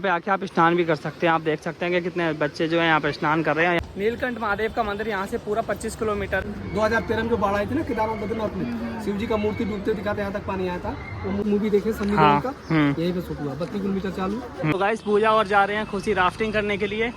पे आके आप स्नान भी कर सकते हैं। आप देख सकते हैं कि कितने बच्चे जो है यहाँ पे स्नान कर रहे हैं। नीलकंठ महादेव का मंदिर यहाँ से पूरा 25 किलोमीटर। 2013 में जो बाढ़ आई थी ना केदारनाथ बद्रीनाथ में, शिव जी का मूर्ति डूबते दिखाते यहाँ तक पानी आया था। वो मूवी देखे सन्नी देओल का, यहीं पे शूट हुआ। 32 किलोमीटर चालू। तो गाइस पूजा और जा रहे हैं खुशी राफ्टिंग करने के लिए।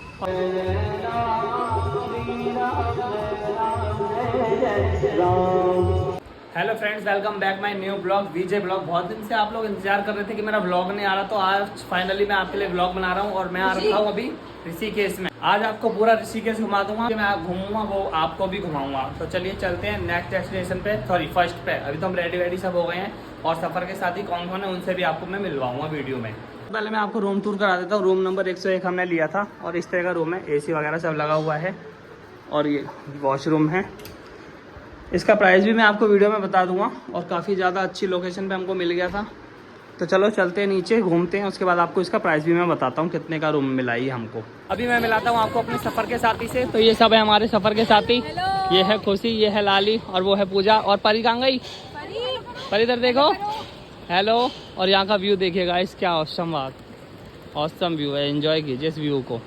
Hello friends, welcome back my new blog VJ blog. बहुत दिन से आप लोग इंतजार कर रहे थे कि मेरा ब्लॉग नहीं आ रहा, तो आज फाइनली मैं आपके लिए ब्लॉग बना रहा हूँ। और मैं आ रखा हूँ अभी ऋषिकेश में। आज आपको पूरा ऋषिकेश घुमा दूंगा। मैं घूमूंगा वो आपको भी घुमाऊंगा। तो चलिए चलते हैं नेक्स्ट डेस्टिनेशन पे, सॉरी फर्स्ट पे। अभी तो हम रेडी सब हो गए हैं और सफर के साथ ही कौन कौन है उनसे भी आपको मैं मिलवाऊंगा वीडियो में। पहले मैं आपको रूम टूर करा देता हूँ। रूम नंबर 101 हमने लिया था और इस तरह का रूम है, AC वगैरह सब लगा हुआ है और ये वॉशरूम है। इसका प्राइस भी मैं आपको वीडियो में बता दूंगा और काफ़ी ज़्यादा अच्छी लोकेशन पे हमको मिल गया था। तो चलो चलते हैं नीचे, घूमते हैं, उसके बाद आपको इसका प्राइस भी मैं बताता हूँ कितने का रूम मिला ही हमको। अभी मैं मिलाता हूँ आपको अपने सफ़र के साथी से। तो ये सब है हमारे सफ़र के साथी। ये है खुशी, ये है लाली और वो है पूजा। और परी कहाँ गई? परी इधर देखो। हेलो। और यहाँ का व्यू देखिएगा, इस क्या औसम व्यू है। एंजॉय कीजिए इस व्यू को।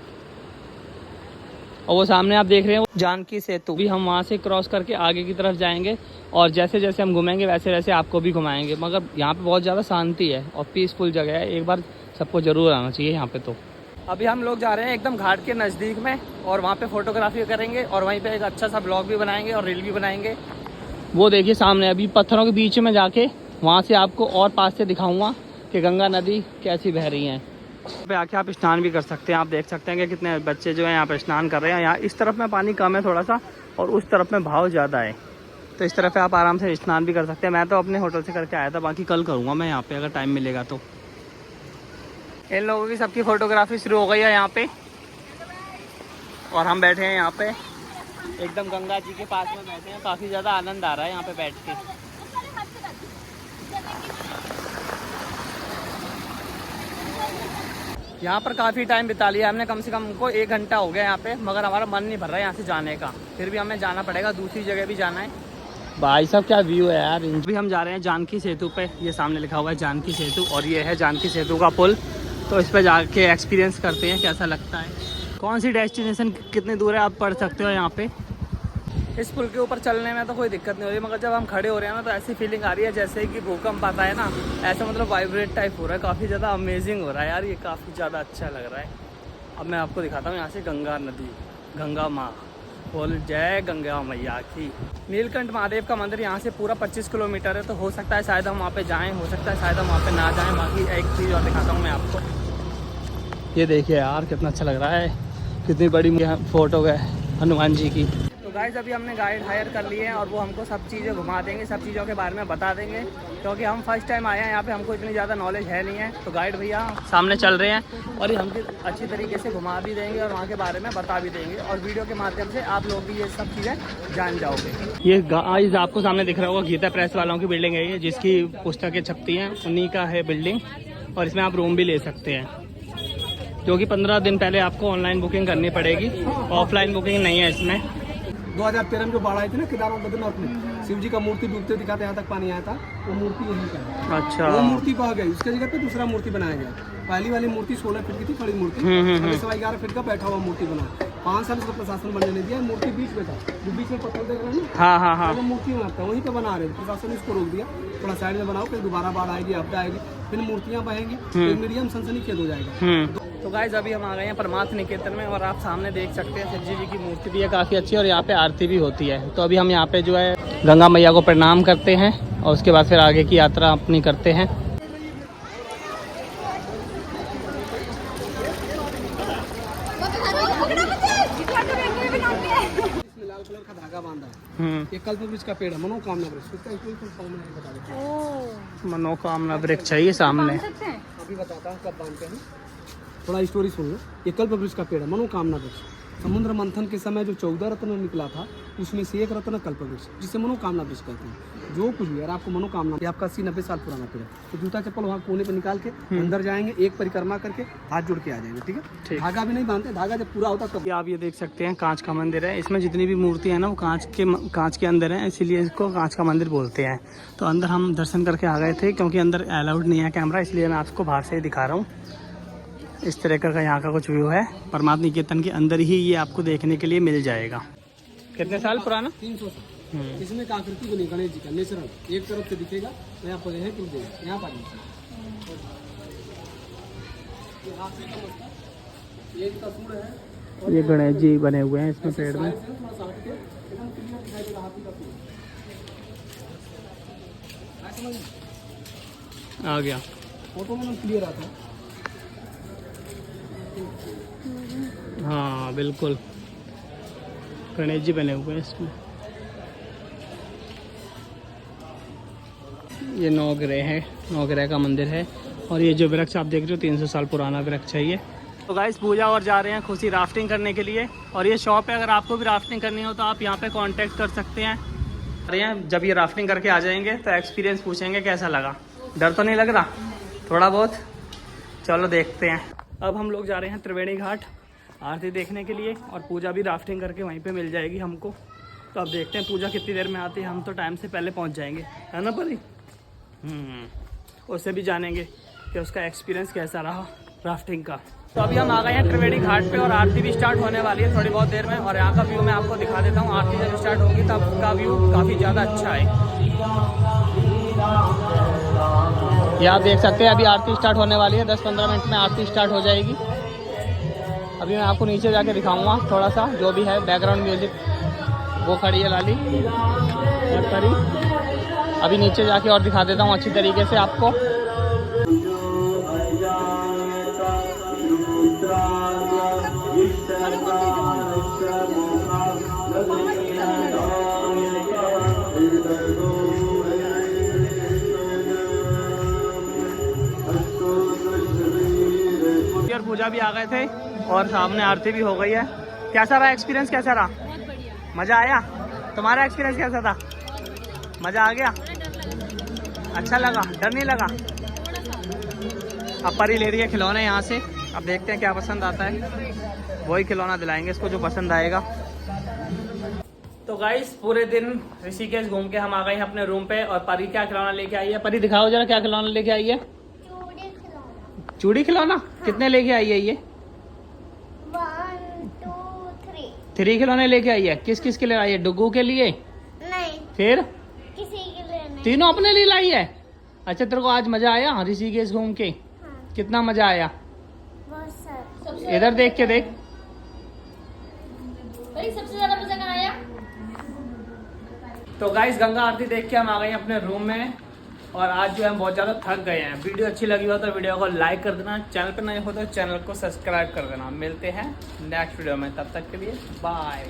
और वो सामने आप देख रहे हैं वो जानकी सेतु। भी हम वहाँ से क्रॉस करके आगे की तरफ जाएंगे और जैसे जैसे हम घूमेंगे वैसे वैसे आपको भी घुमाएंगे। मगर यहाँ पे बहुत ज़्यादा शांति है और पीसफुल जगह है। एक बार सबको ज़रूर आना चाहिए यहाँ पे। तो अभी हम लोग जा रहे हैं एकदम घाट के नज़दीक में और वहाँ पे फोटोग्राफी करेंगे और वहीं पे एक अच्छा सा ब्लॉग भी बनाएंगे और रील भी बनाएंगे। वो देखिए सामने अभी पत्थरों के बीच में जाके वहाँ से आपको और पास से दिखाऊँगा कि गंगा नदी कैसी बह रही है। पे आके आप स्नान भी कर सकते हैं। आप देख सकते हैं कि कितने बच्चे जो है यहाँ पे स्नान कर रहे हैं। यहाँ इस तरफ में पानी कम है थोड़ा सा और उस तरफ में भाव ज़्यादा है, तो इस तरफ पे आप आराम से स्नान भी कर सकते हैं। मैं तो अपने होटल से करके आया था, बाकी कल करूँगा मैं यहाँ पे अगर टाइम मिलेगा तो। इन लोगों की सबकी फ़ोटोग्राफी शुरू हो गई है यहाँ पे और हम बैठे हैं यहाँ पे एकदम गंगा जी के पास में बैठे हैं। काफ़ी ज़्यादा आनंद आ रहा है यहाँ पे बैठ के। यहाँ पर काफ़ी टाइम बिता लिया हमने, कम से कम हमको 1 घंटा हो गया यहाँ पे, मगर हमारा मन नहीं भर रहा है यहाँ से जाने का। फिर भी हमें जाना पड़ेगा, दूसरी जगह भी जाना है। भाई साहब क्या व्यू है यार। अभी हम जा रहे हैं जानकी सेतु पे। ये सामने लिखा हुआ है जानकी सेतु और ये है जानकी सेतु का पुल। तो इस पर जाके एक्सपीरियंस करते हैं कैसा लगता है। कौन सी डेस्टिनेशन कितनी दूर है आप पढ़ सकते हो यहाँ पे। इस पुल के ऊपर चलने में तो कोई दिक्कत नहीं हो रही, मगर जब हम खड़े हो रहे हैं ना तो ऐसी फीलिंग आ रही है जैसे कि भूकंप आता है ना, ऐसा मतलब वाइब्रेट टाइप हो रहा है। काफ़ी ज़्यादा अमेजिंग हो रहा है यार, ये काफ़ी ज़्यादा अच्छा लग रहा है। अब मैं आपको दिखाता हूँ यहाँ से गंगा नदी, गंगा माँ, बोल जय गंगा मैया की। नीलकंठ महादेव का मंदिर यहाँ से पूरा 25 किलोमीटर है। तो हो सकता है शायद हम वहाँ पे जाएँ, हो सकता है शायद हम वहाँ पे ना जाएँ। बाकी एक चीज़ और दिखाता हूँ मैं आपको। ये देखिए यार कितना अच्छा लग रहा है, कितनी बड़ी फोटो है हनुमान जी की। गाइस अभी हमने गाइड हायर कर लिए हैं और वो हमको सब चीज़ें घुमा देंगे, सब चीज़ों के बारे में बता देंगे, क्योंकि हम फर्स्ट टाइम आए हैं यहाँ पे, हमको इतनी ज़्यादा नॉलेज है नहीं है। तो गाइड भैया सामने चल रहे हैं और ये हमको अच्छी तरीके से घुमा भी देंगे और वहाँ के बारे में बता भी देंगे और वीडियो के माध्यम से आप लोग भी ये सब चीज़ें जान जाओगे। ये गाइस आपको सामने दिख रहा होगा गीता प्रेस वालों की बिल्डिंग है ये, जिसकी पुस्तकें छपती हैं, उन्हीं का है बिल्डिंग। और इसमें आप रूम भी ले सकते हैं, जो कि 15 दिन पहले आपको ऑनलाइन बुकिंग करनी पड़ेगी, ऑफलाइन बुकिंग नहीं है इसमें। 2013 में जो बाढ़ आई थी ना केदारनाथ बद्रीनाथ में, शिव जी का मूर्ति डूबते दिखाते यहाँ तक पानी आया था। वो मूर्ति यहीं का है। अच्छा। वो मूर्ति बह गई, उसके जगह पे दूसरा मूर्ति बनाया गया। पहली वाली मूर्ति 16 फीट की थी, खड़ी मूर्ति। 11.5 फीट का बैठा हुआ मूर्ति बना। 5 साल उसका प्रशासन बनने नहीं दिया। मूर्ति बीच में था, जो बीच में पत्थर देख रहे हैं ना, हाँ, मूर्ति बनाता वहीं पे बना रहे। प्रशासन ने इसको रोक दिया, थोड़ा साइड में बनाओ, फिर दोबारा बाढ़ आएगी, आपदा आएगी, फिर मूर्तियाँ बहेंगी, फिर मीडियम सनसनीखेज हो जाएगा। तो गाइस अभी हम आ गए हैं परमार्थ निकेतन में और आप सामने देख सकते हैं शिव जी की मूर्ति भी है काफ़ी अच्छी और यहाँ पे आरती भी होती है। तो अभी हम यहाँ पे जो है गंगा मैया को प्रणाम करते हैं और उसके बाद फिर आगे की यात्रा अपनी करते हैं। लाल कलर का धागा बांधा है, ये कल्पवृक्ष का पेड़ है, मनोकामना वृक्ष। मनोकामना वृक्ष है ये सामने। अभी बताता हूँ कब बांधते हैं, थोड़ा स्टोरी सुन लो। ये कल्पवृक्ष का पेड़ है, मनोकामना वृक्ष। समुद्र मंथन के समय जो 14 रत्न निकला था उसमें से एक रत्न कल्पवृक्ष, जिसे मनोकामना वृक्ष कहते हैं। जो कुछ भी अगर आपको मनोकामना, ये आपका 80-90 साल पुराना पेड़ है, तो जूता चप्पल वहाँ कोने पे निकाल के अंदर जाएंगे, एक परिक्रमा करके हाथ जोड़ के आ जाएंगे। ठीक है, धागा भी नहीं बांधते, धागा जब पूरा होता तब। आप ये देख सकते हैं कांच का मंदिर है। इसमें जितनी भी मूर्ति है ना वो कांच के अंदर है, इसीलिए इसको कांच का मंदिर बोलते हैं। तो अंदर हम दर्शन करके आ गए थे, क्योंकि अंदर अलाउड नहीं है कैमरा, इसलिए मैं आपको बाहर से ही दिखा रहा हूँ। इस तरह का यहाँ का कुछ व्यू है। परमात्मा निकेतन के अंदर ही ये आपको देखने के लिए मिल जाएगा। कितने साल पुराना? 300 साल। इसमें एक आकृति बनी गणेश जी का नेचुरल, एक तरफ से दिखेगा तो यहाँ पर है टूट देगा यहाँ पर। ये तस्वीर है, ये गणेश जी बने हुए हैं इसमें पेड़ में। आ गया फोटो में क्लियर आता है। हाँ बिल्कुल, गणेश जी बने हुए हैं इसमें। ये नवग्रह है, नवग्रह का मंदिर है। और ये जो वृक्ष आप देख रहे हो 300 साल पुराना वृक्ष है ये। तो गाइस पूजा और जा रहे हैं खुशी राफ्टिंग करने के लिए। और ये शॉप है, अगर आपको भी राफ्टिंग करनी हो तो आप यहाँ पे कांटेक्ट कर सकते हैं। जब ये राफ्टिंग करके आ जाएंगे तो एक्सपीरियंस पूछेंगे कैसा लगा। डर तो नहीं लग रहा? थोड़ा बहुत। चलो देखते हैं। अब हम लोग जा रहे हैं त्रिवेणी घाट आरती देखने के लिए, और पूजा भी राफ्टिंग करके वहीं पे मिल जाएगी हमको। तो अब देखते हैं पूजा कितनी देर में आती है। हम तो टाइम से पहले पहुंच जाएंगे, है ना परी? उससे भी जानेंगे कि उसका एक्सपीरियंस कैसा रहा राफ्टिंग का। तो अभी हम आ गए हैं त्रिवेणी घाट पे, और आरती भी स्टार्ट होने वाली है थोड़ी बहुत देर में। और यहाँ का व्यू मैं आपको दिखा देता हूँ। आरती जब स्टार्ट होगी तब का व्यू काफ़ी ज़्यादा अच्छा है। ये आप देख सकते हैं अभी आरती स्टार्ट होने वाली है। 10-15 मिनट में आरती स्टार्ट हो जाएगी। अभी मैं आपको नीचे जाके दिखाऊंगा थोड़ा सा, जो भी है बैकग्राउंड म्यूजिक। वो खड़ी है लाली परी। अभी नीचे जाके और दिखा देता हूँ अच्छी तरीके से आपको। पूजा भी आ गए थे और सामने आरती भी हो गई है। कैसा रहा एक्सपीरियंस? कैसा रहा? बहुत बढ़िया। मजा आया? तुम्हारा एक्सपीरियंस कैसा था? मजा आ गया? अच्छा लगा? डर नहीं लगा? अब परी ले रही है खिलौने यहाँ से। अब देखते हैं क्या पसंद आता है, वही खिलौना दिलाएंगे इसको जो पसंद आएगा। तो गाइस पूरे दिन ऋषिकेश घूम के हम आ गए हैं अपने रूम पे। और परी क्या खिलौना लेके आई है? परी दिखाओ जरा क्या खिलौना लेके आई है। चूड़ी खिलौना। हाँ। कितने लेके आई है ये? 1 2 3 3 खिलौने लेके आई है। किस किस के लिए आई है? डुगू के लिए? नहीं, फिर किसी के लिए नहीं। तीनों अपने लिए लाई है। अच्छा तेरे को आज मजा आया ऋषिकेश घूम के? हाँ, कितना मजा आया? बहुत सारा। इधर देख के देख। सबसे ज्यादा मजा कहाँ आया? तो गाइस गंगा आरती देख के हम आ गए हैं अपने रूम में। और आज जो है हम बहुत ज़्यादा थक गए हैं। वीडियो अच्छी लगी हो तो वीडियो को लाइक कर देना, चैनल पर नए हो तो चैनल को सब्सक्राइब कर देना। मिलते हैं नेक्स्ट वीडियो में, तब तक के लिए बाय।